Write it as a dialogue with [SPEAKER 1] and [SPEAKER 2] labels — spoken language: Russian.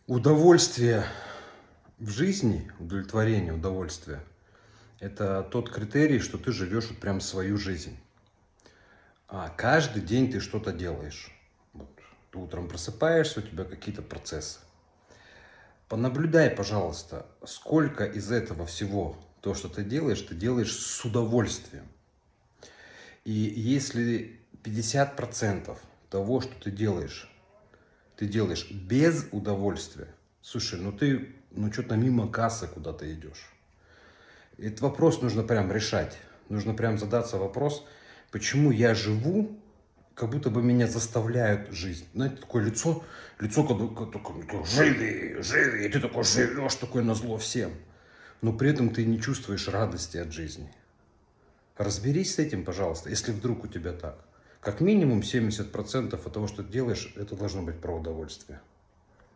[SPEAKER 1] Удовольствие в жизни, удовлетворение, удовольствие– это тот критерий, что ты живешь вот прям свою жизнь. А каждый день ты что-то делаешь. Вот. Ты утром просыпаешься, у тебя какие-то процессы. Понаблюдай, пожалуйста, сколько из этого всего, то, что ты делаешь с удовольствием. И если 50% того, что ты делаешь без удовольствия, слушай, ну что-то мимо кассы куда-то идешь. Этот вопрос нужно прям решать. Нужно прям задаться вопрос, почему я живу, как будто бы меня заставляют жить. Знаете, такое лицо такое, живи, живи, и ты такой живешь, такой назло всем. Но при этом ты не чувствуешь радости от жизни. Разберись с этим, пожалуйста, если вдруг у тебя так. Как минимум 70% от того, что ты делаешь, это должно быть про удовольствие.